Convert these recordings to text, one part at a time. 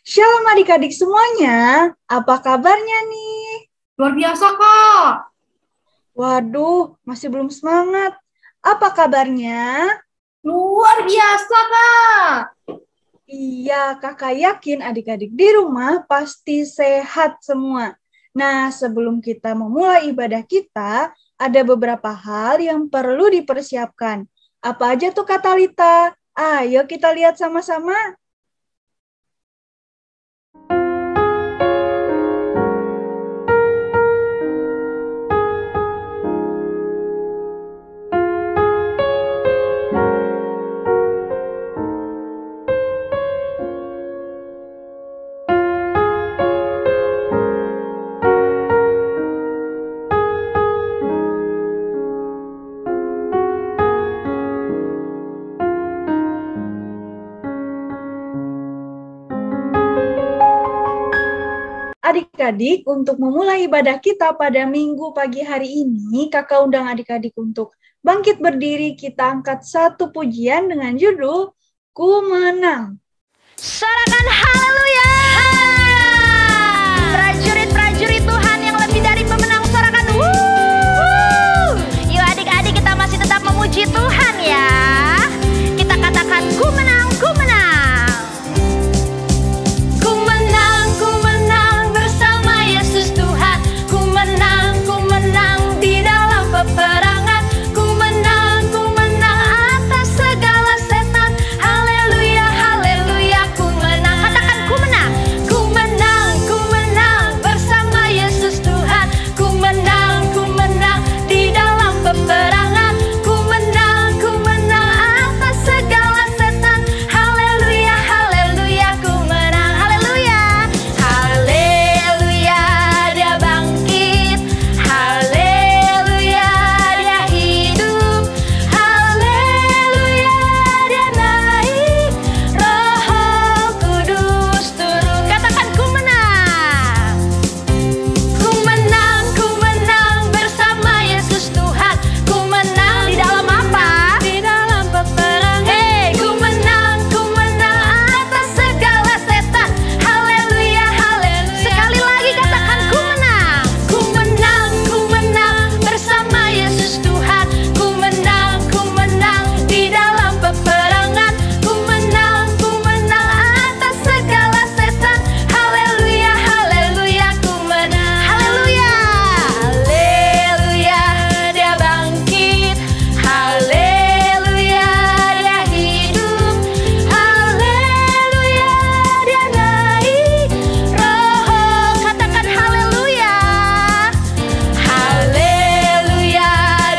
Shalom adik-adik semuanya, apa kabarnya nih? Luar biasa, Kak. Waduh, masih belum semangat. Apa kabarnya? Luar biasa, Kak. Iya, kakak yakin adik-adik di rumah pasti sehat semua. Nah, sebelum kita memulai ibadah kita, ada beberapa hal yang perlu dipersiapkan. Apa aja tuh Kak Talita? Ayo kita lihat sama-sama. Adik-adik, untuk memulai ibadah kita pada minggu pagi hari ini, kakak undang adik-adik untuk bangkit berdiri. Kita angkat satu pujian dengan judul Ku Menang. Sorakan haleluya. Prajurit-prajurit Tuhan yang lebih dari pemenang, sorakan yuk adik-adik, kita masih tetap memuji Tuhan ya. Kita katakan ku menang, ku menang. Ku menang bersama Yesus Tuhan. Ku menang di dalam peperangan. Ku menang atas segala setan. Haleluya, haleluya, ku menang. Katakan ku menang. Ku menang bersama Yesus Tuhan. Ku menang di dalam peperangan. Ku menang atas segala setan. Haleluya, haleluya, ku menang. Haleluya, haleluya, dia bangkit. Haleluya, dia hidup. Haleluya, dia naik. Roh Kudus turun. Katakan ku menang. Ku menang bersama Yesus Tuhan. Ku menang di dalam apa? Di dalam peperangan. Hey, ku menang atas segala setan. Haleluya, haleluya. Sekali lagi katakan ku menang. Ku menang bersama Yesus Tuhan. Ku menang di dalam peperangan. Ku menang atas segala setan. Haleluya, haleluya, ku menang. Haleluya, haleluya, dia bangkit. Haleluya, dia hidup. Haleluya, dia naik. Roh, katakan haleluya. Haleluya,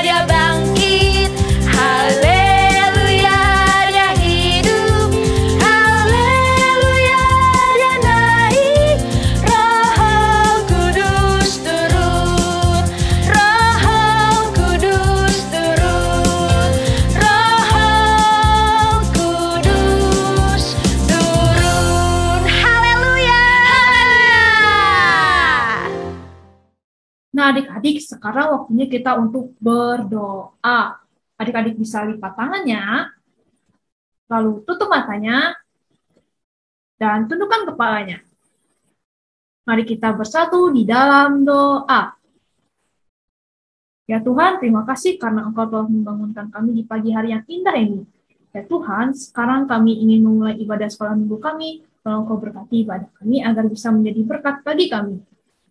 dia bangkit. Haleluya, dia hidup. Haleluya, dia naik. Roh Kudus turun. Roh Kudus turun. Roh Kudus turun. Haleluya, haleluya. Nah, adik-adik, sekarang waktunya kita untuk berdoa. Adik-adik bisa lipat tangannya, lalu tutup matanya, dan tundukkan kepalanya. Mari kita bersatu di dalam doa. Ya Tuhan, terima kasih karena Engkau telah membangunkan kami di pagi hari yang indah ini. Ya Tuhan, sekarang kami ingin memulai ibadah sekolah minggu kami. Tolong Engkau berkati ibadah kami agar bisa menjadi berkat bagi kami.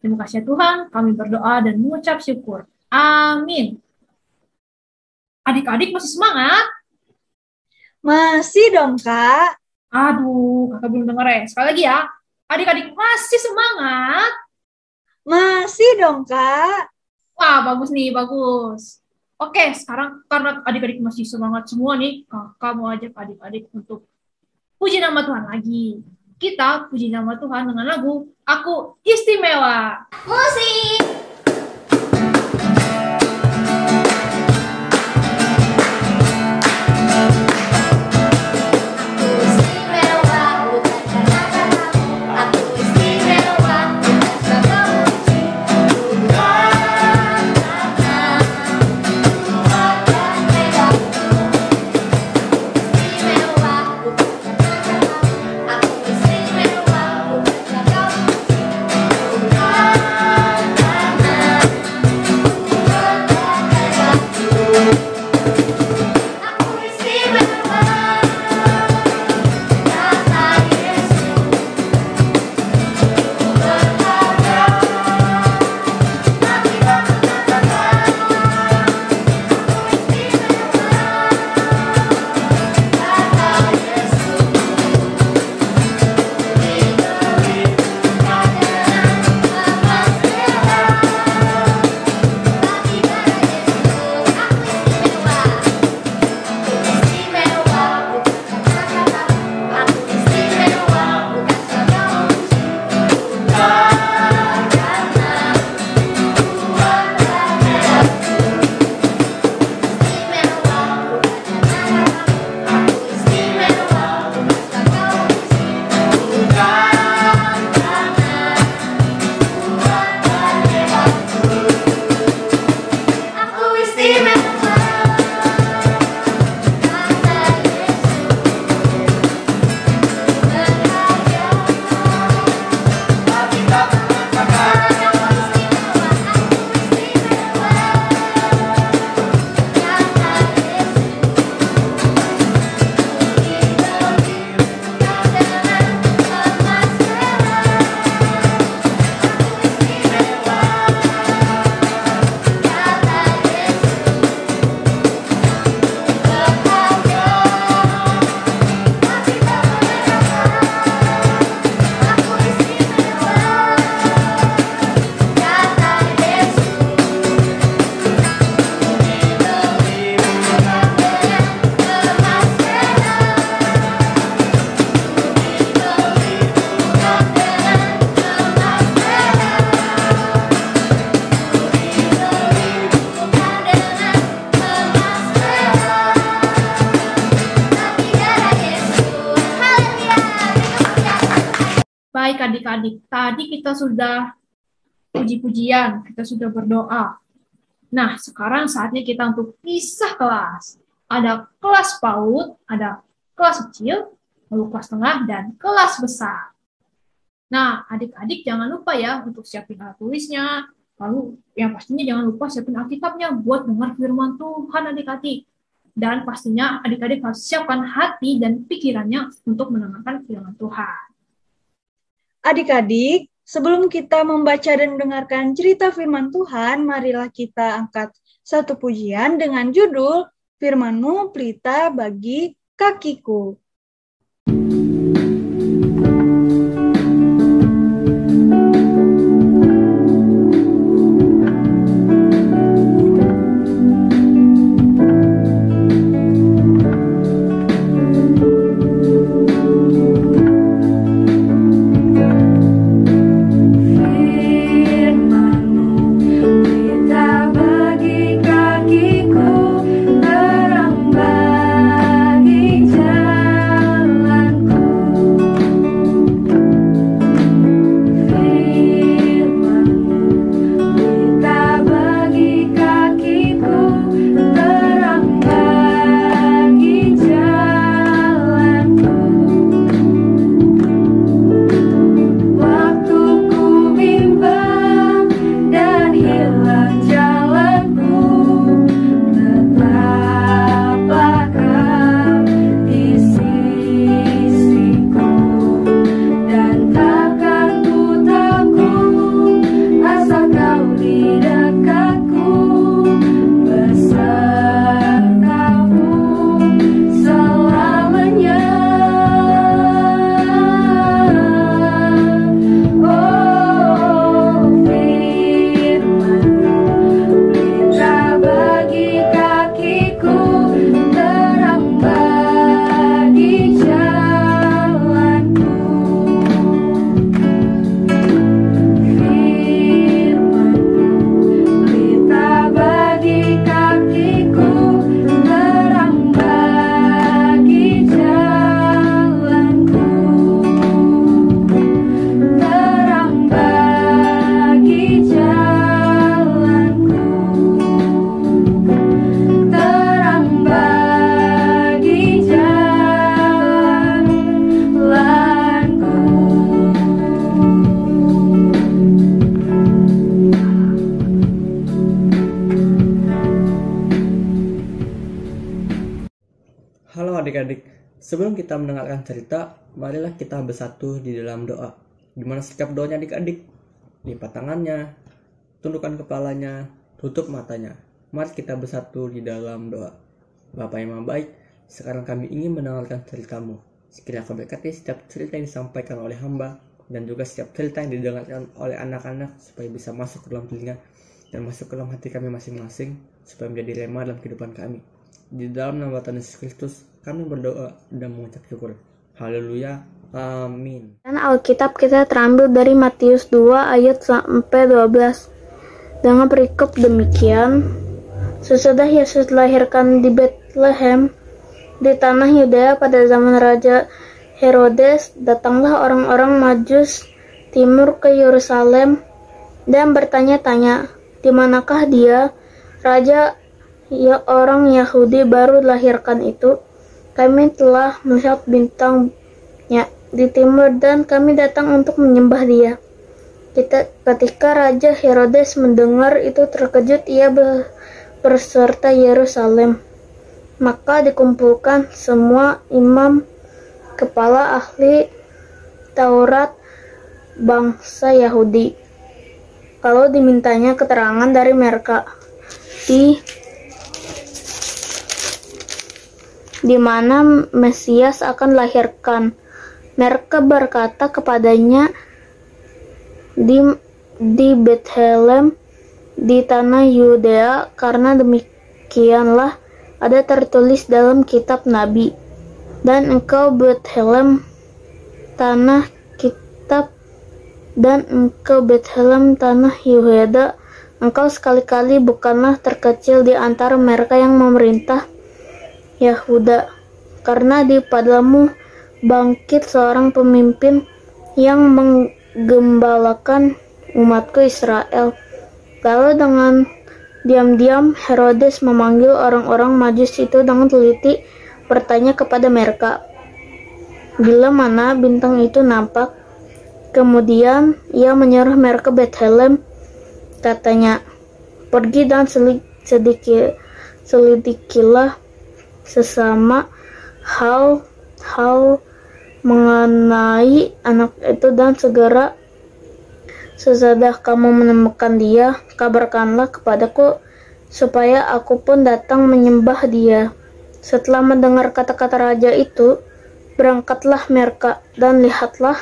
Terima kasih ya Tuhan, kami berdoa dan mengucap syukur. Amin. Adik-adik masih semangat? Masih dong, Kak. Aduh, kakak belum dengar ya. Sekali lagi ya. Adik-adik masih semangat? Masih dong, Kak. Wah, bagus nih, bagus. Oke, sekarang karena adik-adik masih semangat semua nih, kakak mau ajak adik-adik untuk puji nama Tuhan lagi. Kita puji nama Tuhan dengan lagu Aku Istimewa. Musik. Baik adik-adik, tadi kita sudah puji-pujian, kita sudah berdoa. Nah, sekarang saatnya kita untuk pisah kelas. Ada kelas PAUD, ada kelas kecil, lalu kelas tengah, dan kelas besar. Nah, adik-adik jangan lupa ya untuk siapin alat tulisnya, lalu yang pastinya jangan lupa siapin Alkitabnya buat dengar firman Tuhan adik-adik. Dan pastinya adik-adik harus siapkan hati dan pikirannya untuk mendengarkan firman Tuhan. Adik-adik, sebelum kita membaca dan mendengarkan cerita firman Tuhan, marilah kita angkat satu pujian dengan judul Firman-Mu Pelita Bagi Kakiku. Halo adik-adik, sebelum kita mendengarkan cerita, marilah kita bersatu di dalam doa. Gimana sikap doanya adik-adik? Lipat tangannya, tundukkan kepalanya, tutup matanya. Mari kita bersatu di dalam doa. Bapa yang Maha Baik, sekarang kami ingin mendengarkan ceritamu. Sekiranya kau berkati setiap cerita yang disampaikan oleh hamba, dan juga setiap cerita yang didengarkan oleh anak-anak, supaya bisa masuk ke dalam telinga, dan masuk ke dalam hati kami masing-masing, supaya menjadi rema dalam kehidupan kami. Di dalam nama Tuhan Yesus Kristus, kami berdoa dan mengucap syukur. Haleluya. Amin. Dan Alkitab kita terambil dari Matius 2 ayat sampai 12. Dengan perikop demikian, sesudah Yesus dilahirkan di Bethlehem, di tanah Yudea pada zaman Raja Herodes, datanglah orang-orang Majus timur ke Yerusalem dan bertanya-tanya, di manakah dia, Raja orang Yahudi baru dilahirkan itu? Kami telah melihat bintangnya di timur dan kami datang untuk menyembah dia. Ketika Raja Herodes mendengar itu terkejut, ia berserta Yerusalem. Maka dikumpulkan semua imam, kepala ahli Taurat bangsa Yahudi. Kalau dimintanya keterangan dari mereka, di mana Mesias akan dilahirkan. Mereka berkata kepadanya, di Bethlehem di tanah Yudea, karena demikianlah ada tertulis dalam kitab Nabi. Dan engkau Bethlehem tanah Yehuda, engkau sekali-kali bukanlah terkecil di antara mereka yang memerintah Yahuda, karena di padamu bangkit seorang pemimpin yang menggembalakan umatku Israel. Lalu dengan diam-diam Herodes memanggil orang-orang Majus itu dengan teliti, bertanya kepada mereka bila mana bintang itu nampak. Kemudian ia menyuruh mereka Bethlehem. Katanya, pergi dan selidikilah sesama hal mengenai anak itu, dan segera sesudah kamu menemukan dia, kabarkanlah kepadaku supaya aku pun datang menyembah dia. Setelah mendengar kata-kata raja itu, berangkatlah mereka, dan lihatlah,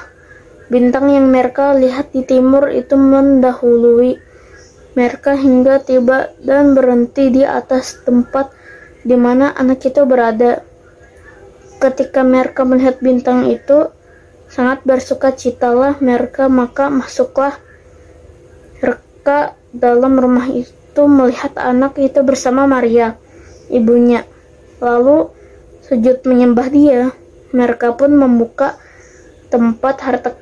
bintang yang mereka lihat di timur itu mendahului mereka hingga tiba dan berhenti di atas tempat di mana anak itu berada. Ketika mereka melihat bintang itu, sangat bersukacitalah mereka, maka masuklah mereka dalam rumah itu melihat anak itu bersama Maria, ibunya. Lalu sujud menyembah dia. Mereka pun membuka tempat harta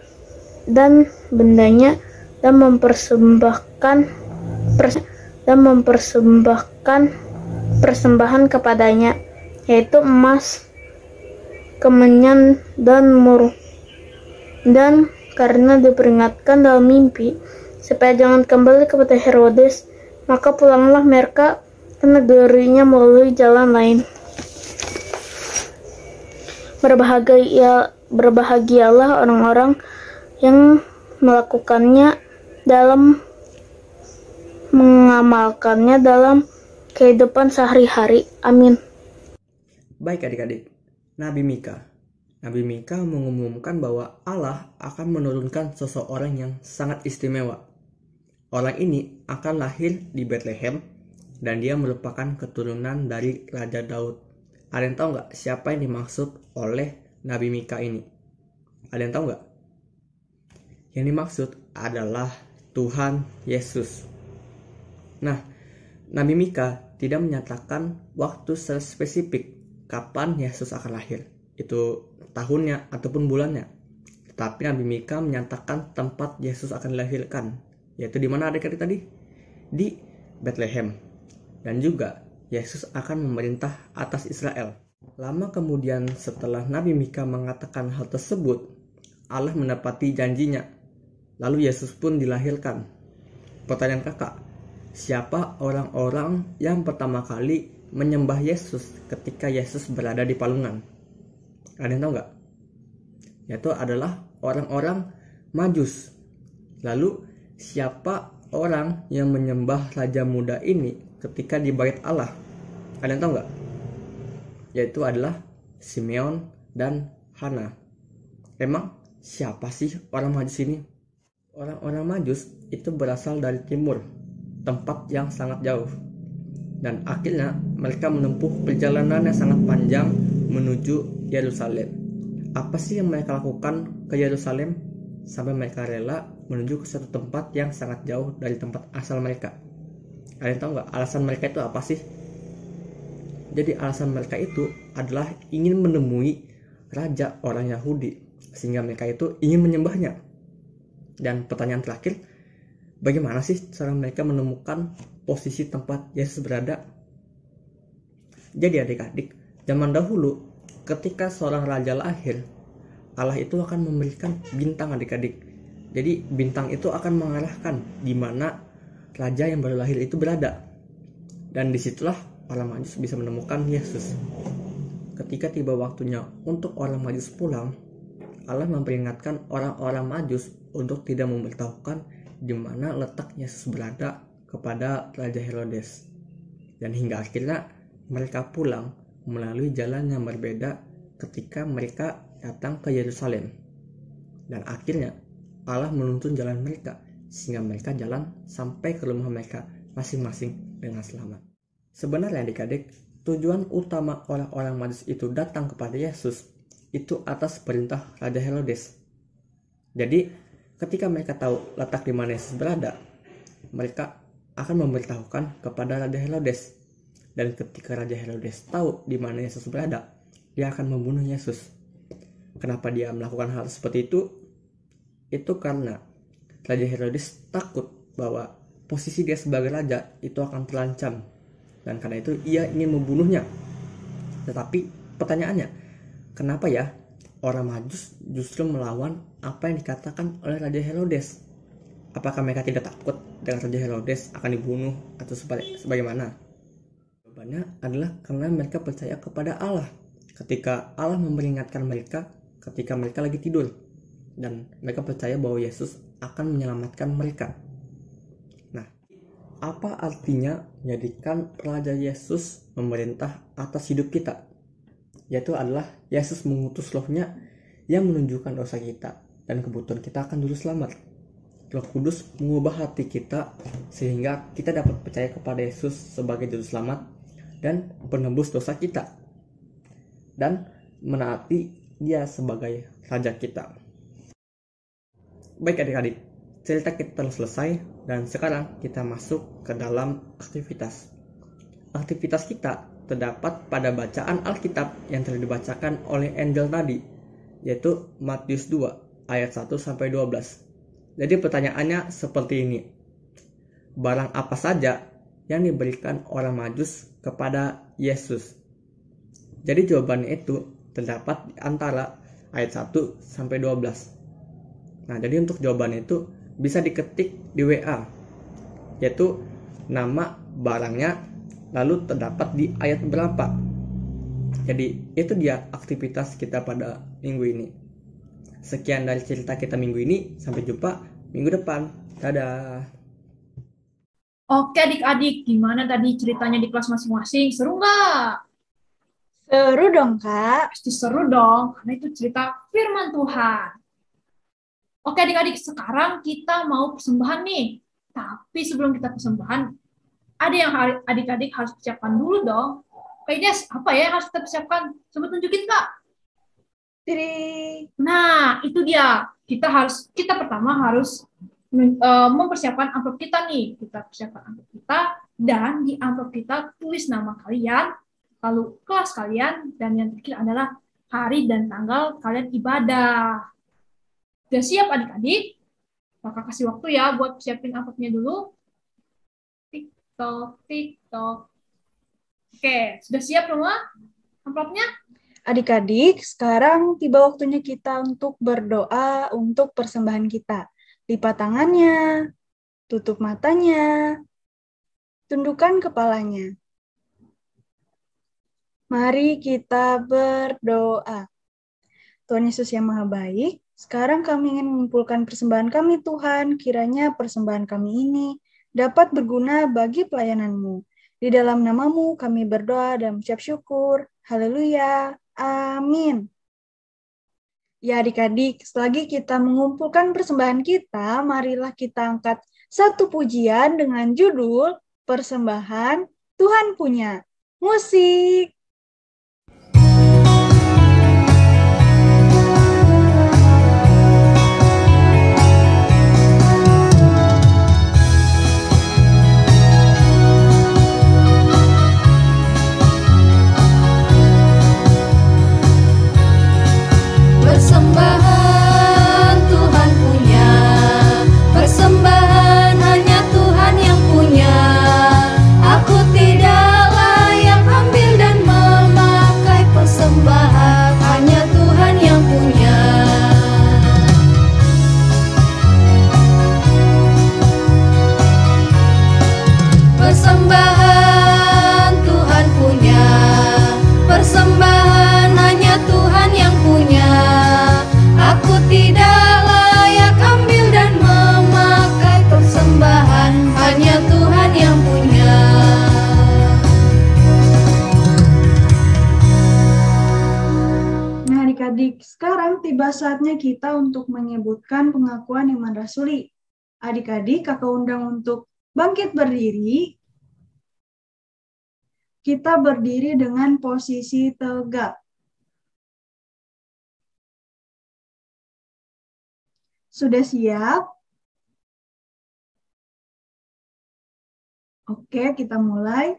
dan bendanya dan mempersembahkan persembahan kepadanya, yaitu emas, kemenyan, dan murah. Dan karena diperingatkan dalam mimpi supaya jangan kembali kepada Herodes, maka pulanglah mereka ke negerinya melalui jalan lain. Berbahagialah orang-orang yang mengamalkannya dalam kehidupan sehari-hari. Amin. Baik adik-adik, Nabi Mika mengumumkan bahwa Allah akan menurunkan seseorang yang sangat istimewa. Orang ini akan lahir di Bethlehem dan dia merupakan keturunan dari Raja Daud. Ada yang tahu nggak siapa yang dimaksud oleh Nabi Mika ini? Ada yang tahu nggak? Yang dimaksud adalah Tuhan Yesus. Nah, Nabi Mika tidak menyatakan waktu secara spesifik kapan Yesus akan lahir, itu tahunnya ataupun bulannya. Tetapi Nabi Mika menyatakan tempat Yesus akan dilahirkan, yaitu di mana adik-adik tadi? Di Bethlehem. Dan juga Yesus akan memerintah atas Israel. Lama kemudian setelah Nabi Mika mengatakan hal tersebut, Allah menepati janjinya. Lalu Yesus pun dilahirkan. Pertanyaan kakak, siapa orang-orang yang pertama kali menyembah Yesus ketika Yesus berada di palungan? Ada yang tahu nggak? Yaitu adalah orang-orang Majus. Lalu siapa orang yang menyembah Raja Muda ini ketika di bait Allah? Ada yang tahu nggak? Yaitu adalah Simeon dan Hana. Emang siapa sih orang Majus ini? Orang-orang Majus itu berasal dari timur, tempat yang sangat jauh. Dan akhirnya mereka menempuh perjalanan yang sangat panjang menuju Yerusalem. Apa sih yang mereka lakukan ke Yerusalem sampai mereka rela menuju ke satu tempat yang sangat jauh dari tempat asal mereka? Ada yang tahu nggak alasan mereka itu apa sih? Jadi alasan mereka itu adalah ingin menemui raja orang Yahudi, sehingga mereka itu ingin menyembahnya. Dan pertanyaan terakhir, bagaimana sih cara mereka menemukan posisi tempat Yesus berada? Jadi adik-adik, zaman dahulu ketika seorang raja lahir, Allah itu akan memberikan bintang adik-adik. Jadi bintang itu akan mengarahkan di mana raja yang baru lahir itu berada. Dan disitulah orang Majus bisa menemukan Yesus. Ketika tiba waktunya untuk orang Majus pulang, Allah memperingatkan orang-orang Majus untuk tidak memberitahukan di mana letak Yesus berada kepada Raja Herodes. Dan hingga akhirnya mereka pulang melalui jalan yang berbeda ketika mereka datang ke Yerusalem. Dan akhirnya Allah menuntun jalan mereka sehingga mereka jalan sampai ke rumah mereka masing-masing dengan selamat. Sebenarnya adik-adik, tujuan utama orang-orang Majus itu datang kepada Yesus itu atas perintah Raja Herodes. Jadi ketika mereka tahu letak di mana Yesus berada, mereka akan memberitahukan kepada Raja Herodes. Dan ketika Raja Herodes tahu di mana Yesus berada, dia akan membunuh Yesus. Kenapa dia melakukan hal seperti itu? itu karena Raja Herodes takut bahwa posisi dia sebagai raja itu akan terancam, dan karena itu ia ingin membunuhnya. Tetapi pertanyaannya, kenapa ya orang Majus justru melawan apa yang dikatakan oleh Raja Herodes? Apakah mereka tidak takut dengan Raja Herodes akan dibunuh atau sebagaimana? Jawabannya adalah karena mereka percaya kepada Allah. Ketika Allah memperingatkan mereka ketika mereka lagi tidur, dan mereka percaya bahwa Yesus akan menyelamatkan mereka. Nah, apa artinya menjadikan Raja Yesus memerintah atas hidup kita? Yaitu adalah Yesus mengutus Roh-Nya yang menunjukkan dosa kita, dan kebutuhan kita akan juru selamat. Roh Kudus mengubah hati kita sehingga kita dapat percaya kepada Yesus sebagai juru selamat dan penebus dosa kita, dan menaati Dia sebagai Raja kita. Baik adik-adik, cerita kita telah selesai dan sekarang kita masuk ke dalam aktivitas. Aktivitas kita terdapat pada bacaan Alkitab yang telah dibacakan oleh Angel tadi, yaitu Matius 2 ayat 1-12. Jadi pertanyaannya seperti ini. Barang apa saja yang diberikan orang Majus kepada Yesus? Jadi jawabannya itu terdapat di antara ayat 1-12. Nah, jadi untuk jawabannya itu bisa diketik di WA, yaitu nama barangnya, lalu terdapat di ayat berapa. Jadi itu dia aktivitas kita pada minggu ini. Sekian dari cerita kita minggu ini, sampai jumpa minggu depan. Dadah. Oke adik-adik, gimana tadi ceritanya di kelas masing-masing? Seru nggak? Seru dong, Kak. Pasti seru dong, karena itu cerita firman Tuhan. Oke adik-adik, sekarang kita mau persembahan nih. Tapi sebelum kita persembahan, ada yang adik-adik harus persiapkan dulu dong. Kayaknya apa ya yang harus kita persiapkan? Coba tunjukin, Kak. Nah, itu dia. Kita pertama harus mempersiapkan amplop kita nih. Kita persiapkan amplop kita, dan di amplop kita tulis nama kalian, lalu kelas kalian, dan yang terakhir adalah hari dan tanggal kalian ibadah. Sudah siap adik-adik? Kakak kasih waktu ya buat siapin amplopnya dulu. Tik-tok, tik-tok. Oke, sudah siap semua amplopnya? Adik-adik, sekarang tiba waktunya kita untuk berdoa untuk persembahan kita. Lipat tangannya, tutup matanya, tundukkan kepalanya. Mari kita berdoa. Tuhan Yesus yang Maha Baik, sekarang kami ingin mengumpulkan persembahan kami, Tuhan. Kiranya persembahan kami ini dapat berguna bagi pelayanan-Mu. Di dalam nama-Mu kami berdoa dan mengucap syukur. Haleluya. Amin. Ya adik-adik, selagi kita mengumpulkan persembahan kita, marilah kita angkat satu pujian dengan judul Persembahan Tuhan Punya. Musik. Persembahan Tuhan punya, persembahan hanya Tuhan yang punya. Aku tidak layak ambil dan memakai persembahan, hanya Tuhan yang punya. Persembahan Tuhan punya, persembahan hanya Tuhan yang punya. Aku tidak layak ambil dan memakai persembahan, hanya Tuhan yang punya. Nah adik-adik, sekarang tiba saatnya kita untuk menyebutkan pengakuan iman rasuli. Adik-adik, kakak undang untuk bangkit berdiri. Kita berdiri dengan posisi tegak. Sudah siap? Oke, kita mulai.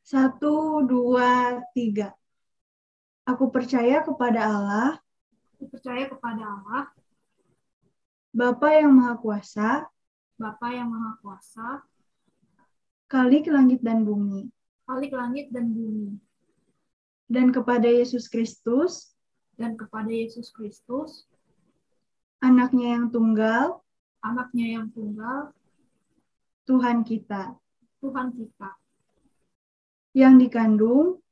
1, 2, 3. Aku percaya kepada Allah. Aku percaya kepada Allah. Bapa yang Maha Kuasa, Bapa yang Maha Kuasa, Khalik langit dan bumi, Khalik langit dan bumi, dan kepada Yesus Kristus, dan kepada Yesus Kristus, anaknya yang tunggal, anaknya yang tunggal, Tuhan kita, Tuhan kita, yang dikandung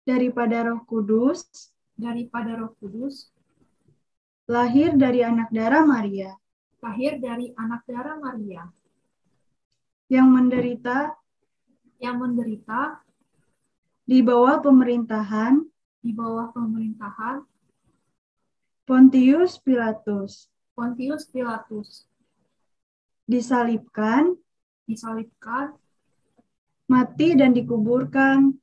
daripada Roh Kudus, daripada Roh Kudus, lahir dari anak darah Maria, lahir dari anak darah Maria, yang menderita di bawah pemerintahan Pontius Pilatus, disalibkan, mati dan dikuburkan,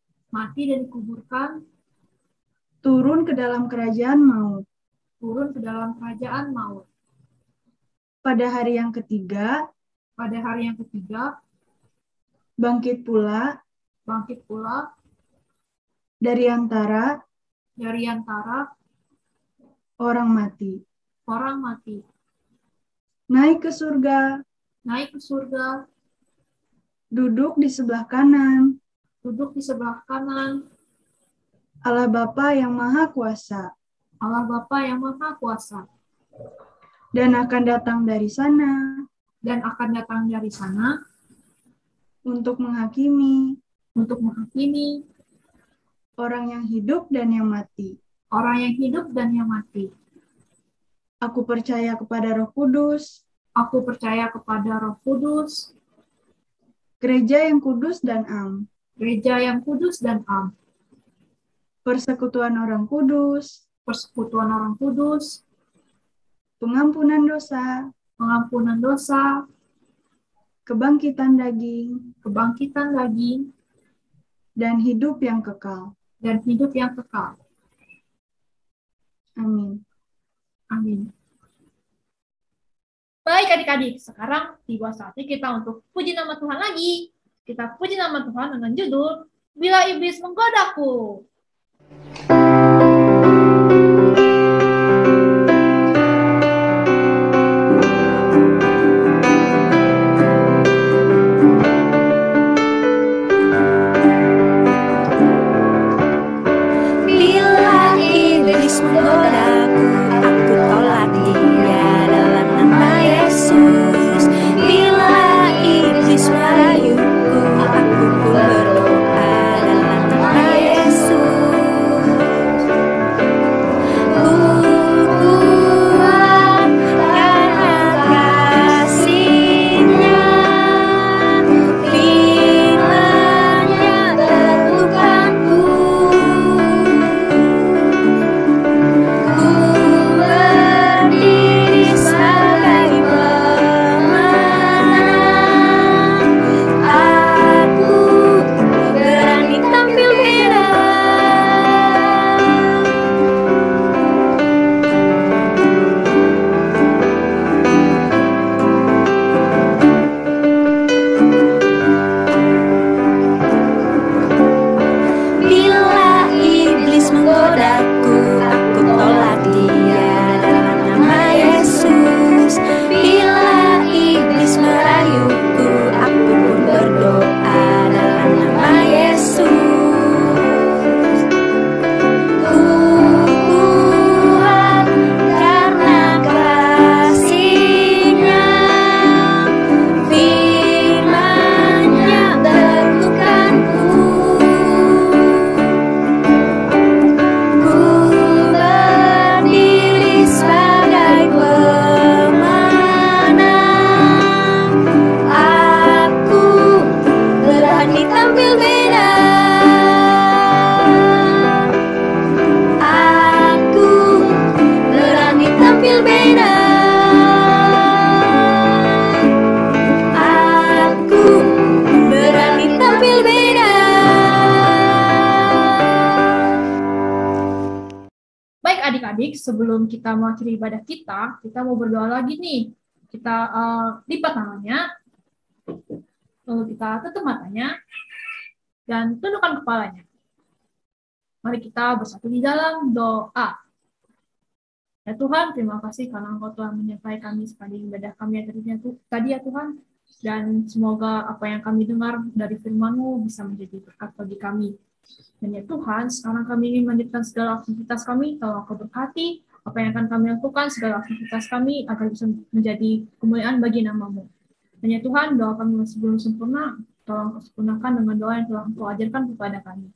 turun ke dalam kerajaan maut. Pada hari yang ketiga, bangkit pula dari antara orang mati, naik ke surga, duduk di sebelah kanan Allah Bapa yang Maha Kuasa, dan akan datang dari sana untuk menghakimi orang yang hidup dan yang mati. Aku percaya kepada Roh Kudus, gereja yang kudus dan am, persekutuan orang kudus, pengampunan dosa, kebangkitan daging, dan hidup yang kekal. Amin. Baik adik-adik, sekarang tiba saatnya kita untuk puji nama Tuhan lagi. Kita puji nama Tuhan dengan judul Bila Iblis Menggodaku. Bila iblis menggodaku, aku tolak dia dalam nama Yesus. Bila iblis merayuku, aku pun berdoa dalam nama Yesus. Ku kuat karena kasih-Nya, firman-Nya teguhkanku. Ku berdiri sebagai pemenang. Aku berani tampil beda. Bila iblis menggodaku, aku tolak dia dalam nama Yesus. Bila iblis merayuku, aku pun berdoa dalam nama Yesus. Ku kuat karena kasih-Nya, firman-Nya teguhkanku. Ku berdiri sebagai pemenang. Aku berani tampil beda. Aku berani tampil beda. Aku berani tampil beda. Baik adik-adik, sebelum kita mengakhiri ibadah kita mau berdoa lagi nih. Kita lipat tangannya, lalu kita tutup matanya, dan tundukkan kepalanya. Mari kita bersatu di dalam doa. Ya Tuhan, terima kasih karena Engkau telah menyertai kami sepanjang ibadah kami tadi ya Tuhan. Dan semoga apa yang kami dengar dari firman-Mu bisa menjadi berkat bagi kami. Dan ya Tuhan, sekarang kami ingin melanjutkan segala aktivitas kami, tolong Engkau berkati apa yang akan kami lakukan, segala aktivitas kami, agar bisa menjadi kemuliaan bagi nama-Mu. Dan ya Tuhan, doa kami masih belum sempurna, tolong Engkau sempurnakan dengan doa yang telah Engkau ajarkan kepada kami.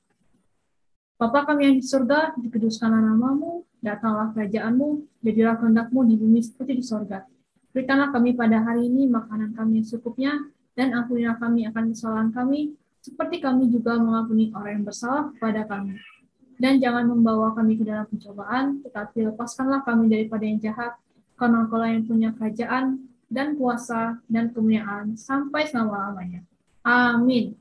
Bapa kami yang di surga, dikuduskanlah nama-Mu, datanglah kerajaan-Mu, jadilah kehendak-Mu di bumi seperti di surga. Berikanlah kami pada hari ini makanan kami yang secukupnya, dan ampunilah kami akan kesalahan kami, seperti kami juga mengampuni orang yang bersalah kepada kami. Dan jangan membawa kami ke dalam pencobaan, tetapi lepaskanlah kami daripada yang jahat, karena Engkau-lah yang punya kerajaan, dan kuasa, dan kemuliaan, sampai selama-lamanya. Amin.